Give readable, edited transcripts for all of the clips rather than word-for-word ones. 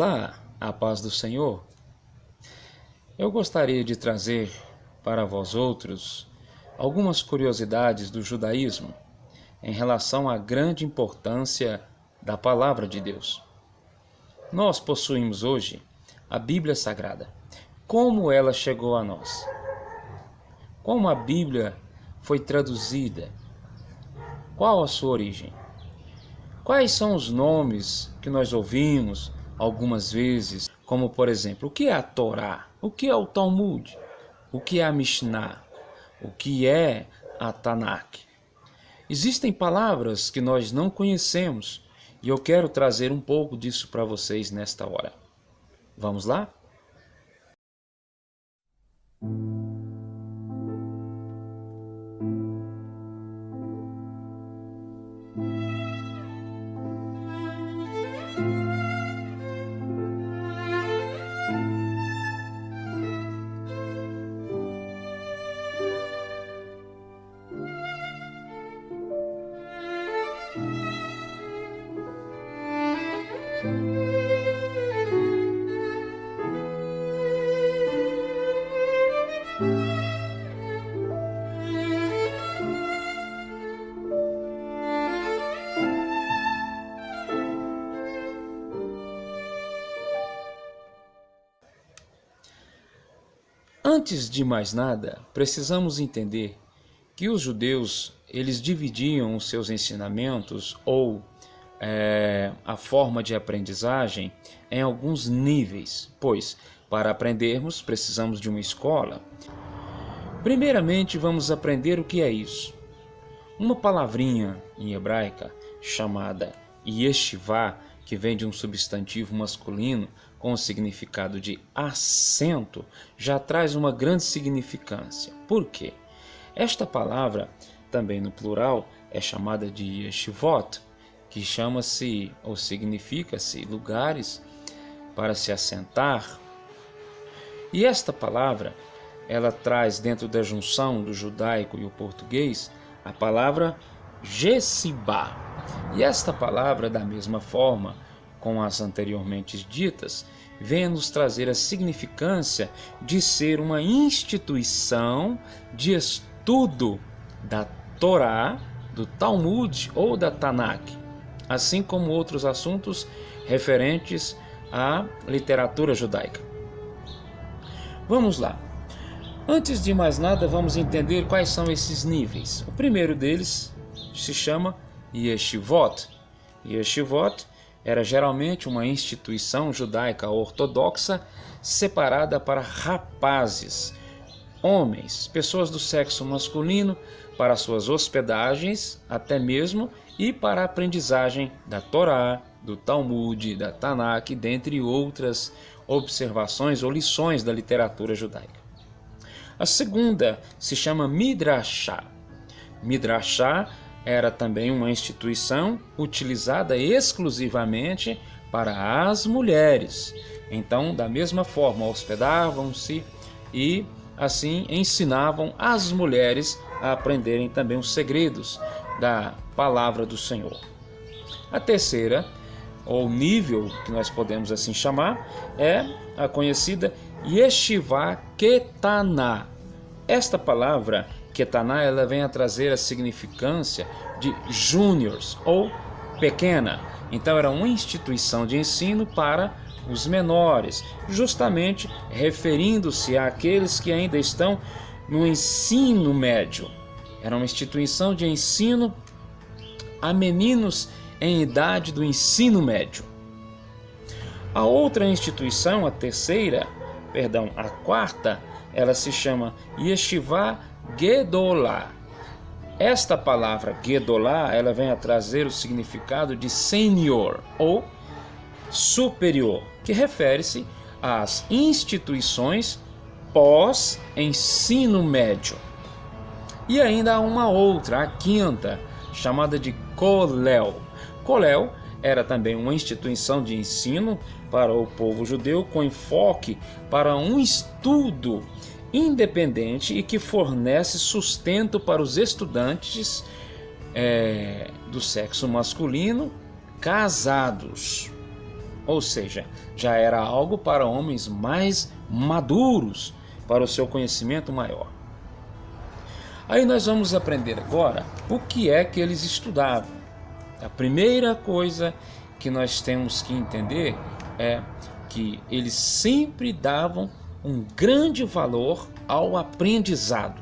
Olá, a paz do Senhor. Eu gostaria de trazer para vós outros algumas curiosidades do judaísmo em relação à grande importância da palavra de Deus. Nós possuímos hoje a Bíblia Sagrada. Como ela chegou a nós? Como a Bíblia foi traduzida? Qual a sua origem? Quais são os nomes que nós ouvimos algumas vezes, como por exemplo, o que é a Torá? O que é o Talmud? O que é a Mishnah? O que é a Tanakh? Existem palavras que nós não conhecemos e eu quero trazer um pouco disso para vocês nesta hora. Vamos lá? Antes de mais nada, precisamos entender que os judeus, eles dividiam os seus ensinamentos ou a forma de aprendizagem em alguns níveis, pois para aprendermos precisamos de uma escola. Primeiramente, vamos aprender o que é isso. Uma palavrinha em hebraica chamada yeshivá, que vem de um substantivo masculino com o significado de assento, já traz uma grande significância. Por quê? Esta palavra, também no plural, é chamada de yeshivot, que chama-se ou significa-se lugares para se assentar. E esta palavra, ela traz dentro da junção do judaico e o português a palavra Yeshivá. E esta palavra, da mesma forma com as anteriormente ditas, vem a nos trazer a significância de ser uma instituição de estudo da Torá, do Talmud ou da Tanakh, assim como outros assuntos referentes à literatura judaica. Vamos lá. Antes de mais nada, vamos entender quais são esses níveis. O primeiro deles se chama Yeshivot. Yeshivot era geralmente uma instituição judaica ortodoxa separada para rapazes, homens, pessoas do sexo masculino, para suas hospedagens, até mesmo, e para a aprendizagem da Torá, do Talmud, da Tanakh, dentre outras observações ou lições da literatura judaica. A segunda se chama Midrashá. Midrashá era também uma instituição utilizada exclusivamente para as mulheres. Então, da mesma forma, hospedavam-se e assim ensinavam as mulheres a aprenderem também os segredos da palavra do Senhor. A terceira, ou nível que nós podemos assim chamar, é a conhecida Yeshivá Ketaná. Esta palavra Ketaná, ela vem a trazer a significância de júniors ou pequena. Então era uma instituição de ensino para os menores, justamente referindo-se àqueles que ainda estão no ensino médio. Era uma instituição de ensino a meninos em idade do ensino médio. A outra instituição, a quarta, ela se chama Yeshivá Gedolá. Esta palavra Gedolá, ela vem a trazer o significado de senhor ou superior, que refere-se às instituições pós-ensino médio. E ainda há uma outra, a quinta, chamada de Kollel. Kollel era também uma instituição de ensino para o povo judeu com enfoque para um estudo independente e que fornece sustento para os estudantes do sexo masculino casados. ou seja, já era algo para homens mais maduros, para o seu conhecimento maior. Aí nós vamos aprender agora o que é que eles estudavam. A primeira coisa que nós temos que entender é que eles sempre davam um grande valor ao aprendizado,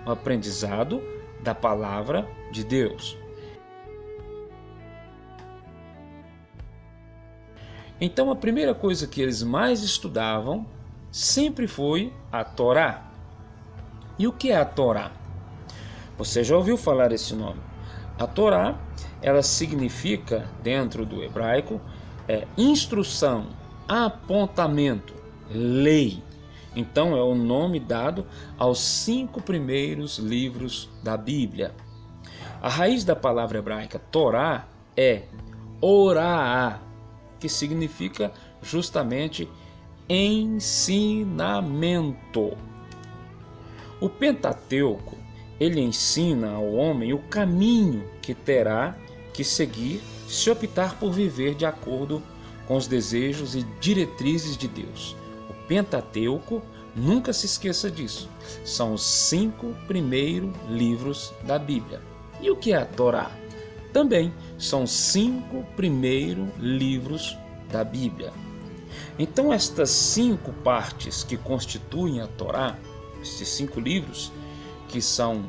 o aprendizado da palavra de Deus. Então a primeira coisa que eles mais estudavam sempre foi a Torá. E o que é a Torá? Você já ouviu falar esse nome? A Torá, ela significa, dentro do hebraico, instrução, apontamento, lei. Então é o nome dado aos 5 primeiros livros da Bíblia. A raiz da palavra hebraica Torá é orá, que significa justamente ensinamento. O Pentateuco, ele ensina ao homem o caminho que terá que seguir se optar por viver de acordo com os desejos e diretrizes de Deus. O Pentateuco, nunca se esqueça disso, são os 5 primeiros livros da Bíblia. E o que é a Torá? Também são os 5 primeiros livros da Bíblia. Então estas 5 partes que constituem a Torá, esses 5 livros, que são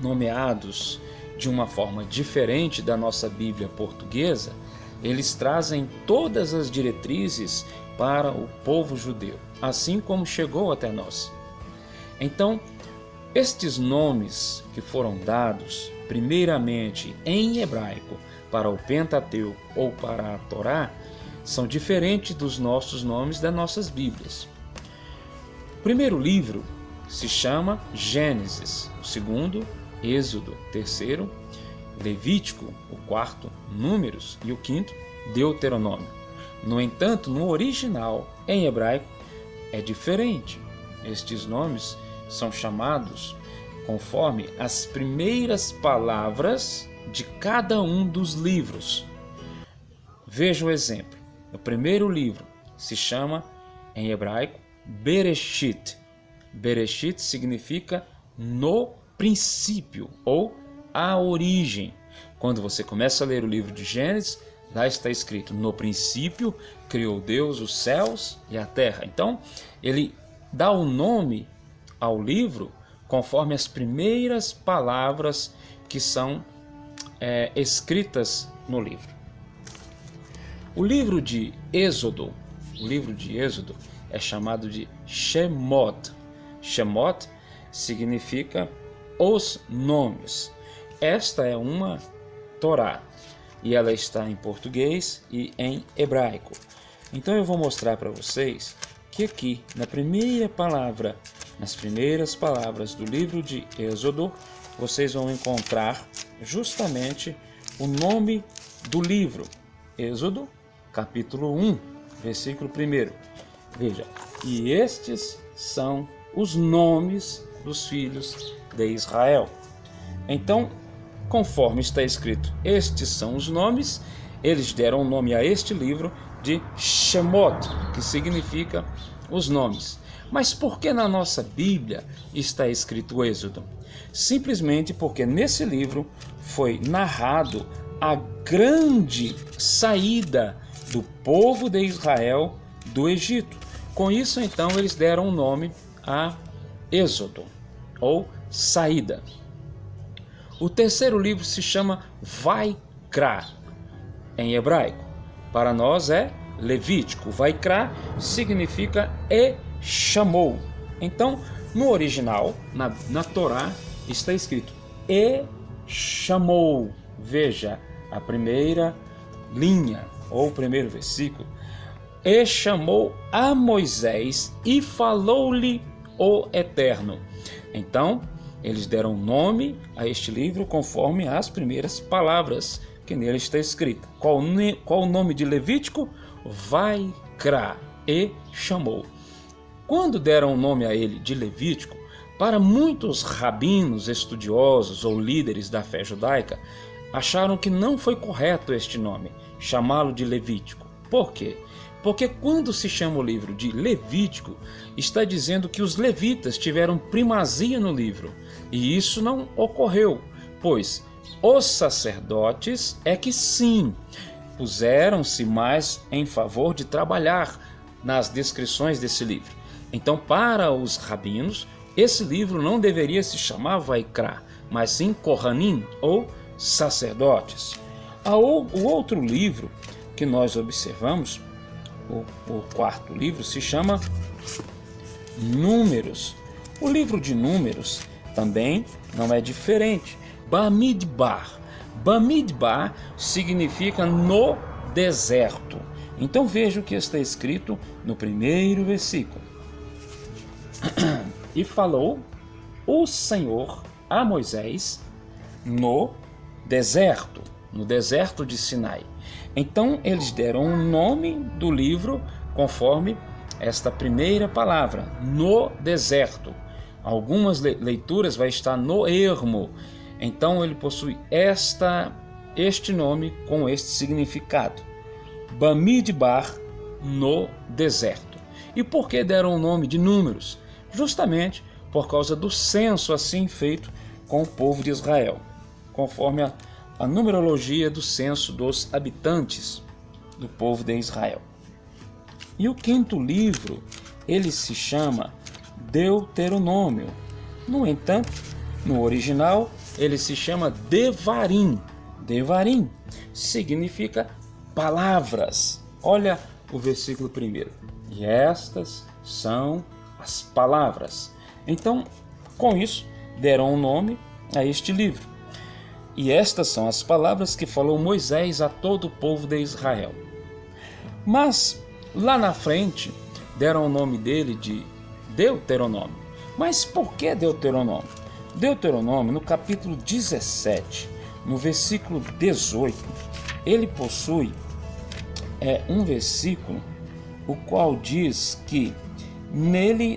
nomeados de uma forma diferente da nossa Bíblia portuguesa, eles trazem todas as diretrizes para o povo judeu, assim como chegou até nós. Então, estes nomes que foram dados, primeiramente em hebraico, para o Pentateuco ou para a Torá, são diferentes dos nossos nomes das nossas Bíblias. O primeiro livro se chama Gênesis, o segundo, Êxodo, o terceiro, Levítico, o quarto, Números e o quinto, Deuteronômio. No entanto, no original, em hebraico, é diferente. Estes nomes são chamados conforme as primeiras palavras de cada um dos livros. Veja o exemplo. O primeiro livro se chama, em hebraico, Bereshit. Bereshit significa no princípio ou a origem. Quando você começa a ler o livro de Gênesis, lá está escrito: no princípio criou Deus os céus e a terra. Então, ele dá o nome ao livro conforme as primeiras palavras que são escritas no livro. O livro de Êxodo é chamado de Shemot. Shemot significa os nomes. Esta é uma Torá e ela está em português e em hebraico. Então eu vou mostrar para vocês que aqui nas primeiras palavras do livro de Êxodo, vocês vão encontrar justamente o nome do livro. Êxodo, capítulo 1, versículo 1. Veja, e estes são os nomes dos filhos de Israel. Então, conforme está escrito, estes são os nomes, eles deram o nome a este livro de Shemot, que significa os nomes. Mas por que na nossa Bíblia está escrito Êxodo? Simplesmente porque nesse livro foi narrado a grande saída do povo de Israel do Egito. Com isso, então, eles deram o nome a Êxodo, ou saída. O terceiro livro se chama Vaikra, em hebraico. Para nós é Levítico. Vaikra significa e chamou. Então, no original, na Torá, está escrito e chamou. Veja a primeira linha, ou o primeiro versículo. E chamou a Moisés e falou-lhe o Eterno. Então, eles deram nome a este livro conforme as primeiras palavras que nele está escrita. Qual o nome de Levítico? Vaikra, e chamou. Quando deram o nome a ele de Levítico, para muitos rabinos, estudiosos ou líderes da fé judaica, acharam que não foi correto este nome, chamá-lo de Levítico. Por quê? Porque quando se chama o livro de Levítico, está dizendo que os levitas tiveram primazia no livro. E isso não ocorreu, pois os sacerdotes é que sim, puseram-se mais em favor de trabalhar nas descrições desse livro. Então, para os rabinos, esse livro não deveria se chamar Vaikra, mas sim Kohanim, ou sacerdotes. O outro livro que nós observamos, o quarto livro, se chama Números. O livro de Números também não é diferente. Bamidbar. Bamidbar significa no deserto. Então veja o que está escrito no primeiro versículo. E falou o Senhor a Moisés no deserto de Sinai. Então eles deram o nome do livro conforme esta primeira palavra, no deserto. Algumas leituras vai estar no ermo. Então ele possui este nome com este significado. Bamidbar, no deserto. E por que deram o nome de Números? Justamente por causa do censo assim feito com o povo de Israel, conforme a numerologia do censo dos habitantes do povo de Israel. E o quinto livro, ele se chama Deuteronômio. No entanto, no original, ele se chama Devarim. Devarim significa palavras. Olha o versículo 1. E estas são as palavras. Então, com isso, deram um nome a este livro. E estas são as palavras que falou Moisés a todo o povo de Israel. Mas, lá na frente, deram o nome dele de Deuteronômio. Mas por que Deuteronômio? Deuteronômio, no capítulo 17, no versículo 18, ele possui um versículo, o qual diz que nele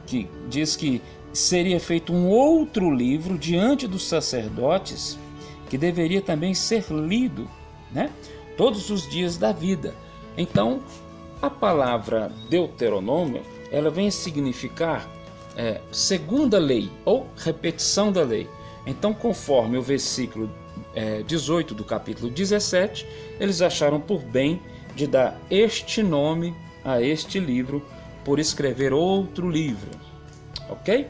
que diz que seria feito um outro livro diante dos sacerdotes, que deveria também ser lido, né, todos os dias da vida. Então, a palavra Deuteronômio, ela vem significar segunda lei, ou repetição da lei. Então, conforme o versículo 18 do capítulo 17, eles acharam por bem de dar este nome a este livro, por escrever outro livro. Ok?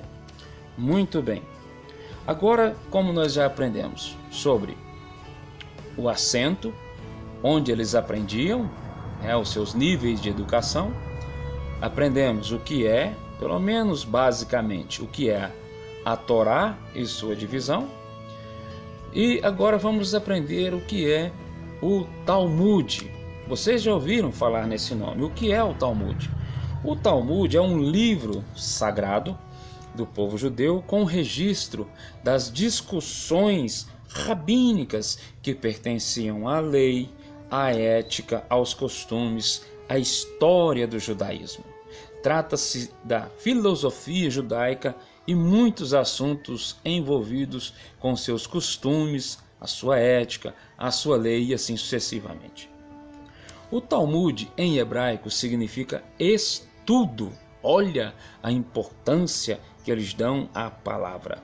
Muito bem. Agora, como nós já aprendemos sobre o assento, onde eles aprendiam, os seus níveis de educação, aprendemos o que é, pelo menos basicamente, o que é a Torá e sua divisão. E agora vamos aprender o que é o Talmud. Vocês já ouviram falar nesse nome? O que é o Talmud? O Talmud é um livro sagrado do povo judeu com registro das discussões rabínicas que pertenciam à lei, à ética, aos costumes, à história do judaísmo. Trata-se da filosofia judaica e muitos assuntos envolvidos com seus costumes, a sua ética, a sua lei e assim sucessivamente. O Talmud em hebraico significa estudo. Olha a importância que eles dão à palavra.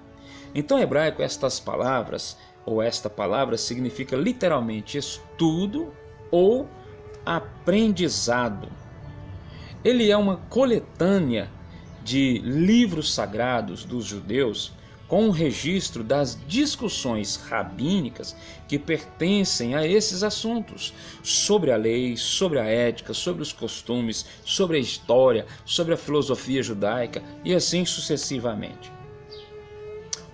Então, em hebraico, estas palavras, ou esta palavra, significa literalmente estudo ou aprendizado. Ele é uma coletânea de livros sagrados dos judeus com um registro das discussões rabínicas que pertencem a esses assuntos, sobre a lei, sobre a ética, sobre os costumes, sobre a história, sobre a filosofia judaica e assim sucessivamente.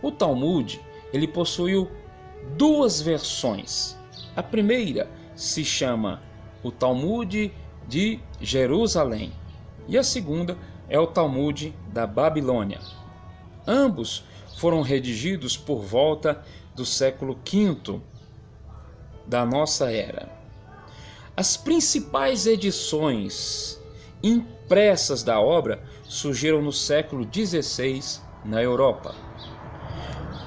O Talmud, ele possuiu duas versões. A primeira se chama o Talmud de Jerusalém e a segunda é o Talmud da Babilônia. Ambos foram redigidos por volta do século V da nossa era. As principais edições impressas da obra surgiram no século XVI na Europa.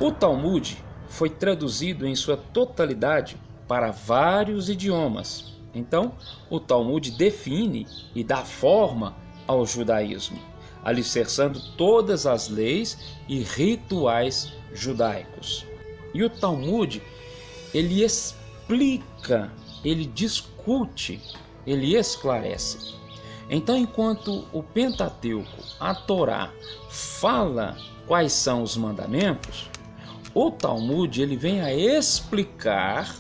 O Talmud foi traduzido em sua totalidade para vários idiomas. Então, o Talmud define e dá forma ao judaísmo, alicerçando todas as leis e rituais judaicos. E o Talmud, ele explica, ele discute, ele esclarece. Então, enquanto o Pentateuco, a Torá, fala quais são os mandamentos, o Talmud ele vem a explicar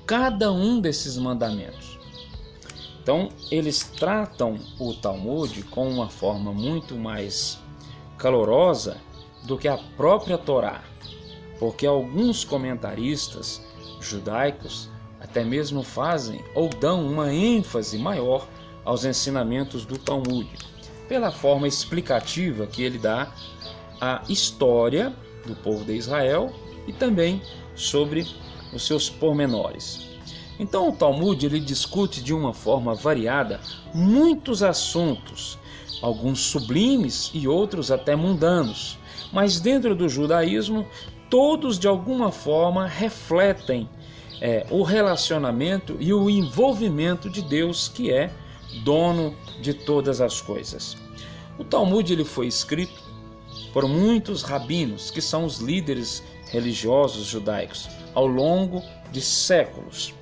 cada um desses mandamentos. Então, eles tratam o Talmud com uma forma muito mais calorosa do que a própria Torá, porque alguns comentaristas judaicos até mesmo fazem ou dão uma ênfase maior aos ensinamentos do Talmud, pela forma explicativa que ele dá à história do povo de Israel e também sobre os seus pormenores. Então o Talmud ele discute de uma forma variada muitos assuntos, alguns sublimes e outros até mundanos, mas dentro do judaísmo todos de alguma forma refletem o relacionamento e o envolvimento de Deus, que é dono de todas as coisas. O Talmud ele foi escrito por muitos rabinos, que são os líderes religiosos judaicos, ao longo de séculos.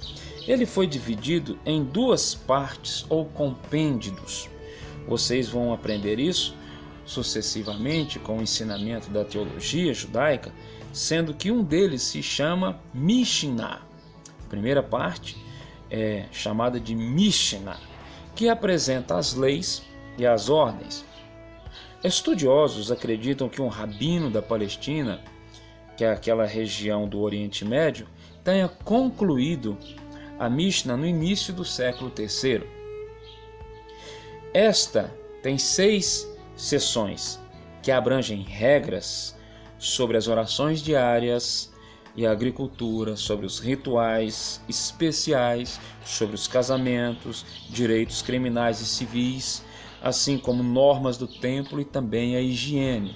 Ele foi dividido em duas partes ou compêndios. Vocês vão aprender isso sucessivamente com o ensinamento da teologia judaica, sendo que um deles se chama Mishnah. A primeira parte é chamada de Mishnah, que apresenta as leis e as ordens. Estudiosos acreditam que um rabino da Palestina, que é aquela região do Oriente Médio, tenha concluído a Mishnah no início do século III. Esta tem 6 seções que abrangem regras sobre as orações diárias e a agricultura, sobre os rituais especiais, sobre os casamentos, direitos criminais e civis, assim como normas do templo e também a higiene.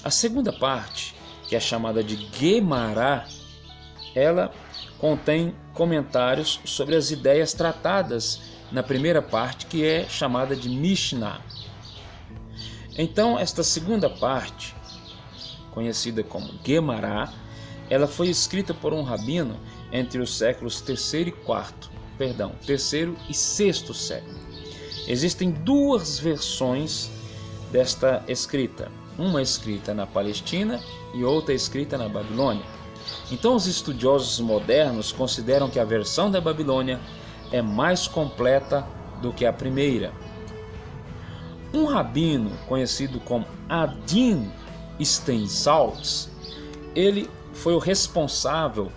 A segunda parte, que é chamada de Guemará, ela contém comentários sobre as ideias tratadas na primeira parte, que é chamada de Mishnah. Então, esta segunda parte, conhecida como Guemará, ela foi escrita por um rabino entre os séculos terceiro e sexto século. Existem 2 versões desta escrita, uma escrita na Palestina e outra escrita na Babilônia. Então os estudiosos modernos consideram que a versão da Babilônia é mais completa do que a primeira. Um rabino conhecido como Adin Steinsaltz, ele foi o responsável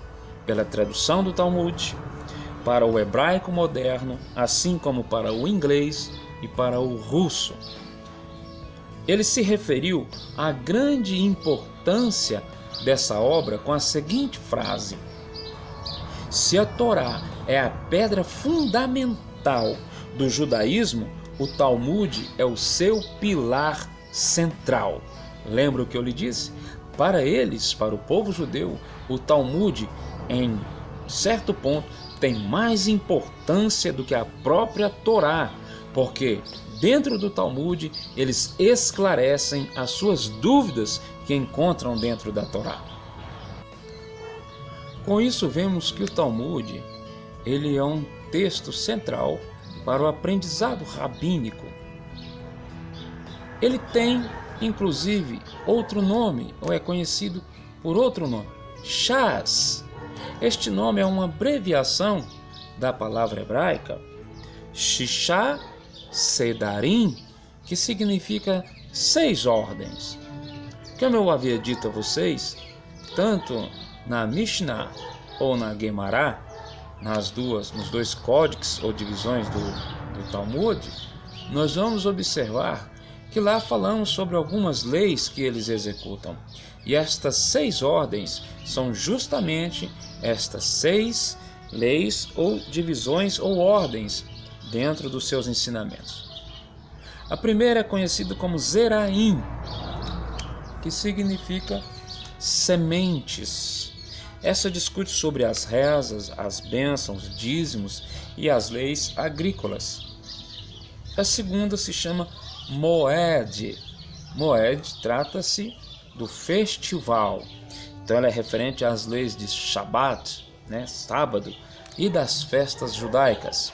pela tradução do Talmud para o hebraico moderno, assim como para o inglês e para o russo. Ele se referiu à grande importância dessa obra com a seguinte frase: se a Torá é a pedra fundamental do judaísmo, o Talmud é o seu pilar central. Lembra o que eu lhe disse? Para eles, para o povo judeu, o Talmud, em certo ponto, tem mais importância do que a própria Torá, porque dentro do Talmud eles esclarecem as suas dúvidas que encontram dentro da Torá. Com isso vemos que o Talmud ele é um texto central para o aprendizado rabínico. Ele tem, inclusive, outro nome, ou é conhecido por outro nome, Shas. Este nome é uma abreviação da palavra hebraica Shisha Sedarim, que significa 6 ordens. Como eu havia dito a vocês, tanto na Mishnah ou na Guemará, nos 2 códices ou divisões do Talmud, nós vamos observar que lá falamos sobre algumas leis que eles executam. E estas 6 ordens são justamente estas 6 leis ou divisões ou ordens dentro dos seus ensinamentos. A primeira é conhecida como Zeraim, que significa sementes. Essa discute sobre as rezas, as bênçãos, dízimos e as leis agrícolas. A segunda se chama Moed. Moed trata-se do festival. Então ela é referente às leis de Shabat, sábado, e das festas judaicas.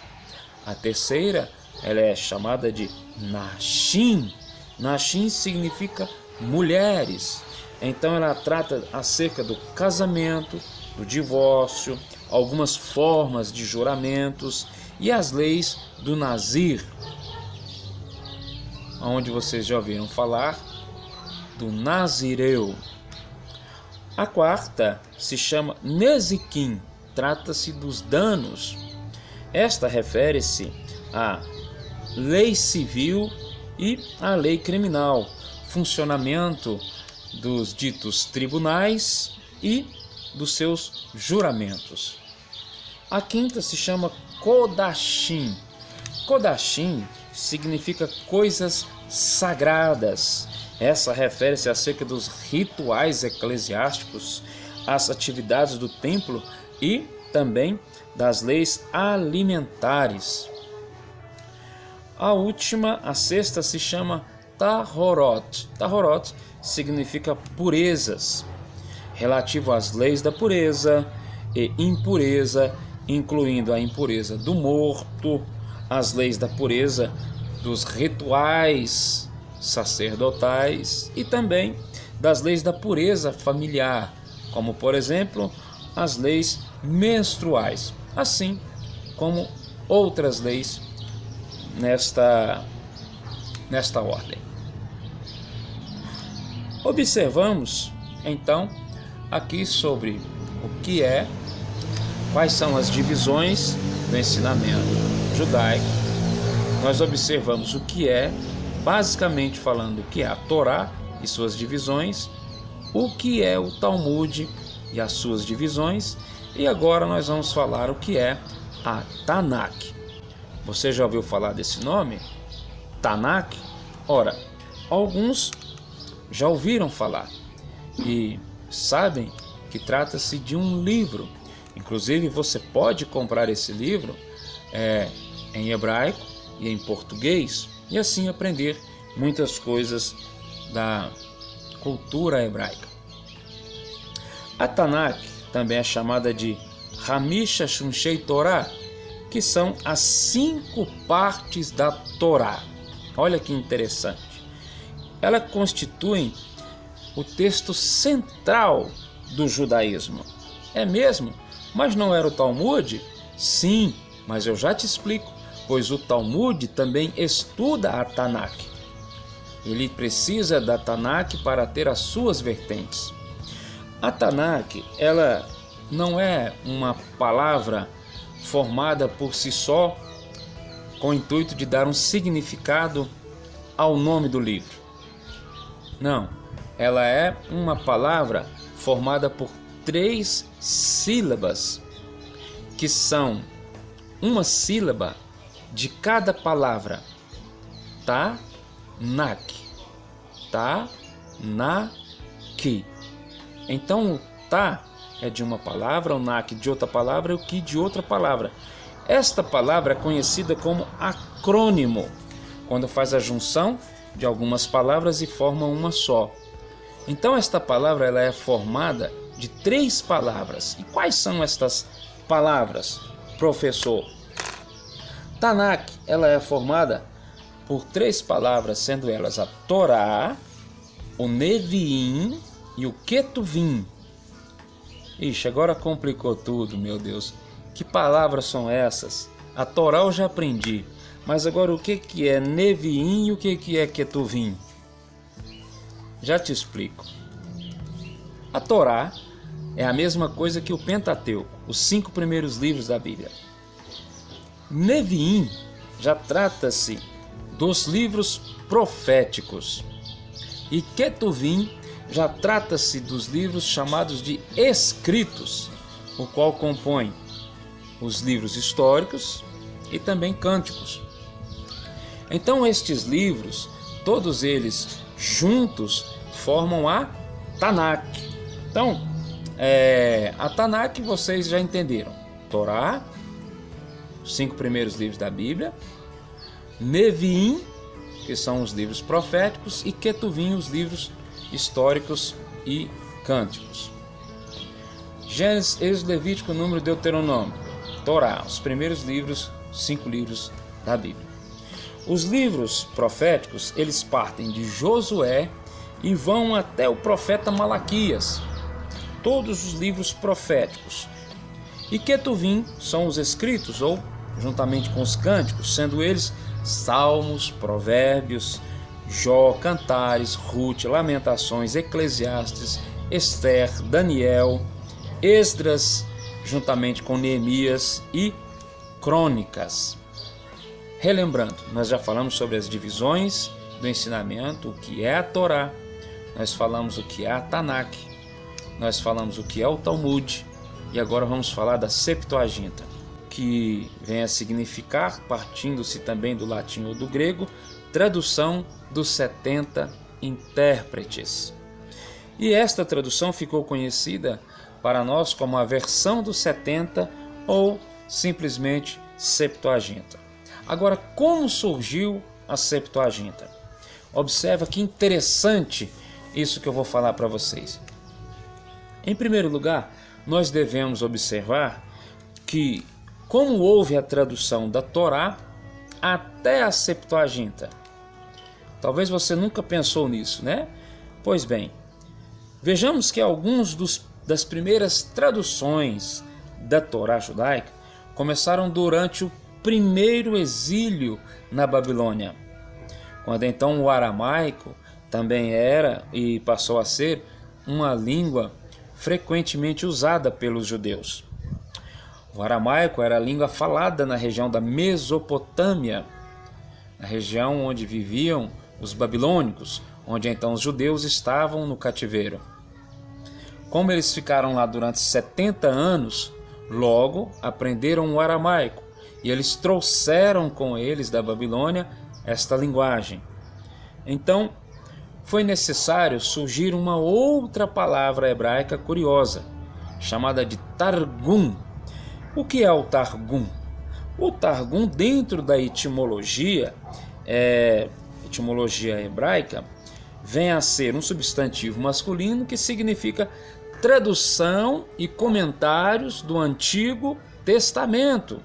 A terceira, ela é chamada de Nashim. Nashim significa mulheres. Então ela trata acerca do casamento, do divórcio, algumas formas de juramentos e as leis do Nazir, onde vocês já ouviram falar do Nazireu. A quarta se chama Nezikim, trata-se dos danos. Esta refere-se à lei civil e à lei criminal, funcionamento dos ditos tribunais e dos seus juramentos. A quinta se chama Kodashim. Kodashim significa coisas sagradas. Essa refere-se acerca dos rituais eclesiásticos, as atividades do templo e também das leis alimentares. A última, a sexta, se chama Tahorot. Tahorot significa purezas, relativo às leis da pureza e impureza, incluindo a impureza do morto, as leis da pureza dos rituais sacerdotais e também das leis da pureza familiar, como por exemplo as leis menstruais, assim como outras leis nesta ordem. Observamos então aqui sobre o que é, quais são as divisões do ensinamento judaico. Nós observamos o que é, basicamente falando, o que é a Torá e suas divisões, o que é o Talmud e as suas divisões, e agora nós vamos falar o que é a Tanakh. Você já ouviu falar desse nome? Tanakh? Ora, alguns já ouviram falar e sabem que trata-se de um livro. Inclusive você pode comprar esse livro em hebraico e em português e assim aprender muitas coisas da cultura hebraica. A Tanakh também é chamada de Hamisha Shunshei Torah, que são as 5 partes da Torá. Olha que interessante. Ela constitui o texto central do judaísmo. É mesmo? Mas não era o Talmud? Sim, mas eu já te explico, pois o Talmud também estuda a Tanakh. Ele precisa da Tanakh para ter as suas vertentes. A Tanakh, ela não é uma palavra formada por si só com o intuito de dar um significado ao nome do livro. Não, ela é uma palavra formada por 3 sílabas, que são uma sílaba de cada palavra. Tanakh. Tanakh. Então o Ta é de uma palavra, o Nak de outra palavra e o Ki de outra palavra. Esta palavra é conhecida como acrônimo, quando faz a junção de algumas palavras e forma uma só. Então esta palavra ela é formada de 3 palavras. E quais são estas palavras, professor? Tanakh, ela é formada por 3 palavras, sendo elas a Torá, o Neviim e o Ketuvim. Ixi, agora complicou tudo, meu Deus. Que palavras são essas? A Torá eu já aprendi, mas agora o que é Neviim e o que é Ketuvim? Já te explico. A Torá é a mesma coisa que o Pentateuco, os 5 primeiros livros da Bíblia. Neviim já trata-se dos livros proféticos. E Ketuvim já trata-se dos livros chamados de escritos, o qual compõe os livros históricos e também cânticos. Então estes livros, todos eles juntos, formam a Tanakh. Então, A Tanakh vocês já entenderam. Torá, os 5 primeiros livros da Bíblia, Neviim, que são os livros proféticos, e Ketuvim, os livros históricos e cânticos. Gênesis, Êxodo, Levítico, Número, Deuteronômio. Torá, os primeiros livros, 5 livros da Bíblia. Os livros proféticos, eles partem de Josué e vão até o profeta Malaquias. Todos os livros proféticos. E Ketuvim são os escritos, ou juntamente com os cânticos, sendo eles Salmos, Provérbios, Jó, Cantares, Rute, Lamentações, Eclesiastes, Ester, Daniel, Esdras, juntamente com Neemias e Crônicas. Relembrando, nós já falamos sobre as divisões do ensinamento, o que é a Torá, nós falamos o que é a Tanakh, nós falamos o que é o Talmud, e agora vamos falar da Septuaginta, que vem a significar, partindo-se também do latim ou do grego, tradução dos 70 intérpretes. E esta tradução ficou conhecida para nós como a versão dos 70 ou simplesmente Septuaginta. Agora, como surgiu a Septuaginta? Observa que interessante isso que eu vou falar para vocês. Em primeiro lugar, nós devemos observar que, como houve a tradução da Torá até a Septuaginta, talvez você nunca pensou nisso, né? Pois bem, vejamos que alguns das primeiras traduções da Torá judaica começaram durante o primeiro exílio na Babilônia, quando então o aramaico também era e passou a ser uma língua frequentemente usada pelos judeus. O aramaico era a língua falada na região da Mesopotâmia, na região onde viviam os babilônicos, onde então os judeus estavam no cativeiro. Como eles ficaram lá durante 70 anos, logo aprenderam o aramaico, e eles trouxeram com eles da Babilônia esta linguagem. Então, foi necessário surgir uma outra palavra hebraica curiosa, chamada de Targum. O que é o Targum? O Targum, dentro da etimologia hebraica, vem a ser um substantivo masculino que significa tradução e comentários do Antigo Testamento.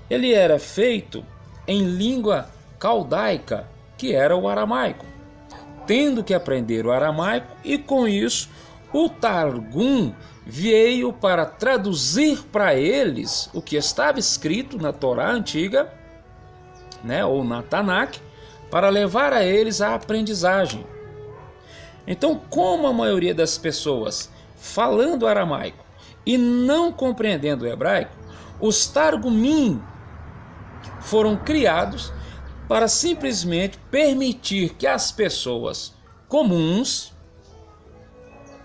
Ele era feito em língua caldaica, que era o aramaico. Tendo que aprender o aramaico, e com isso o Targum veio para traduzir para eles o que estava escrito na Torá antiga, né, ou na Tanakh, para levar a eles a aprendizagem. Então, como a maioria das pessoas falando aramaico e não compreendendo o hebraico, os Targumim foram criados para simplesmente permitir que as pessoas comuns,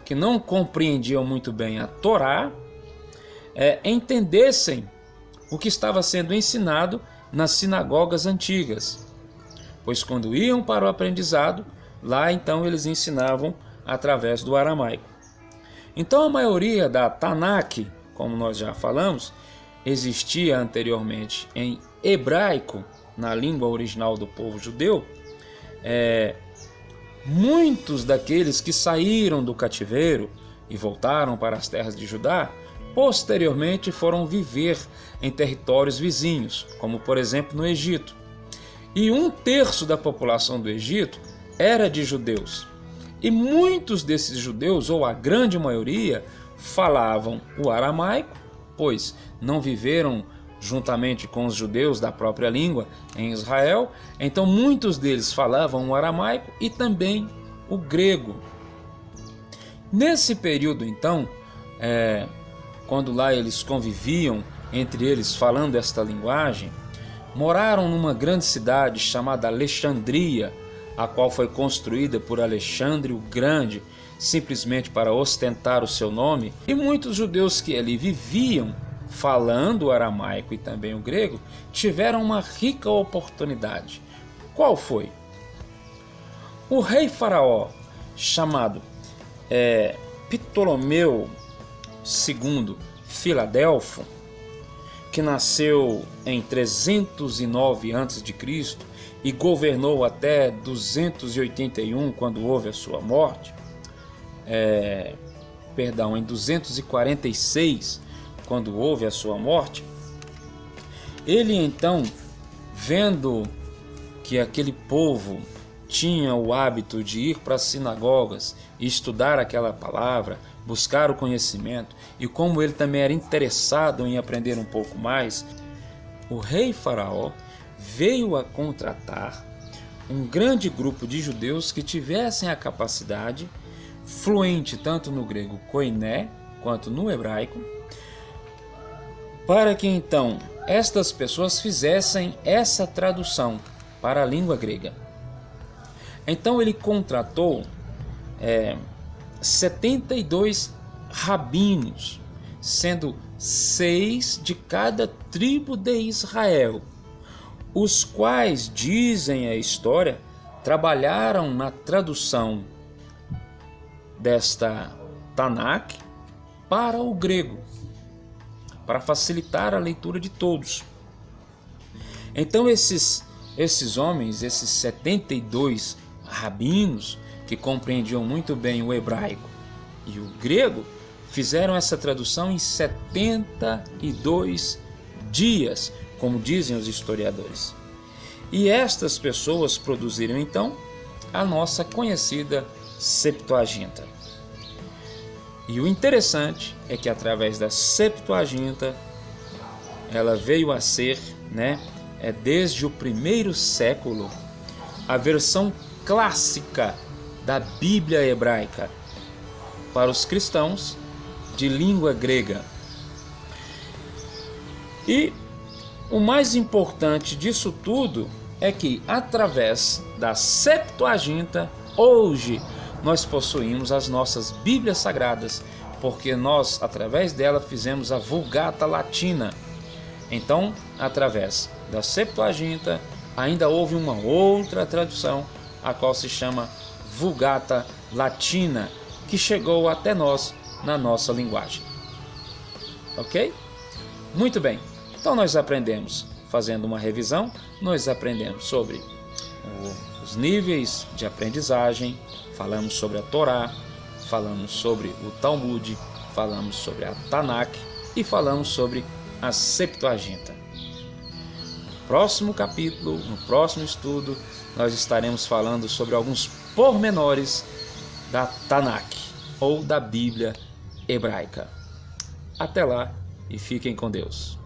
que não compreendiam muito bem a Torá, entendessem o que estava sendo ensinado nas sinagogas antigas. Pois quando iam para o aprendizado, lá então eles ensinavam através do aramaico. Então a maioria da Tanakh, como nós já falamos, existia anteriormente em hebraico, na língua original do povo judeu. Muitos daqueles que saíram do cativeiro e voltaram para as terras de Judá, posteriormente foram viver em territórios vizinhos, como por exemplo no Egito. E 1/3 da população do Egito era de judeus. E muitos desses judeus, ou a grande maioria, falavam o aramaico, pois não viveram juntamente com os judeus da própria língua em Israel. Então muitos deles falavam o aramaico e também o grego. Nesse período então, quando lá eles conviviam entre eles falando esta linguagem, moraram numa grande cidade chamada Alexandria, a qual foi construída por Alexandre o Grande, simplesmente para ostentar o seu nome, e muitos judeus que ali viviam falando o aramaico e também o grego tiveram uma rica oportunidade. Qual foi? O rei faraó, chamado Ptolomeu II Filadelfo, que nasceu em 309 a.C. e governou até 281, quando houve a sua morte, em 246, quando houve a sua morte, ele então, vendo que aquele povo tinha o hábito de ir para as sinagogas e estudar aquela palavra, buscar o conhecimento, e como ele também era interessado em aprender um pouco mais, o rei Faraó veio a contratar um grande grupo de judeus que tivessem a capacidade, fluente tanto no grego koiné quanto no hebraico, para que então estas pessoas fizessem essa tradução para a língua grega. Então ele contratou 72 rabinos, sendo 6 de cada tribo de Israel, os quais, dizem a história, trabalharam na tradução desta Tanakh para o grego, para facilitar a leitura de todos. Então esses homens, esses 72 rabinos, que compreendiam muito bem o hebraico e o grego, fizeram essa tradução em 72 dias, como dizem os historiadores. E estas pessoas produziram então a nossa conhecida Septuaginta. E o interessante é que através da Septuaginta ela veio a ser, desde o primeiro século, a versão clássica da Bíblia hebraica para os cristãos de língua grega. E o mais importante disso tudo é que através da Septuaginta hoje nós possuímos as nossas Bíblias Sagradas, porque nós através dela fizemos a Vulgata Latina. Então, através da Septuaginta ainda houve uma outra tradução, a qual se chama Vulgata Latina, que chegou até nós na nossa linguagem. Ok? Muito bem. Então nós aprendemos, fazendo uma revisão, nós aprendemos sobre os níveis de aprendizagem, falamos sobre a Torá, falamos sobre o Talmud, falamos sobre a Tanakh e falamos sobre a Septuaginta. Próximo capítulo, no próximo estudo, nós estaremos falando sobre alguns pormenores da Tanakh ou da Bíblia hebraica. Até lá e fiquem com Deus.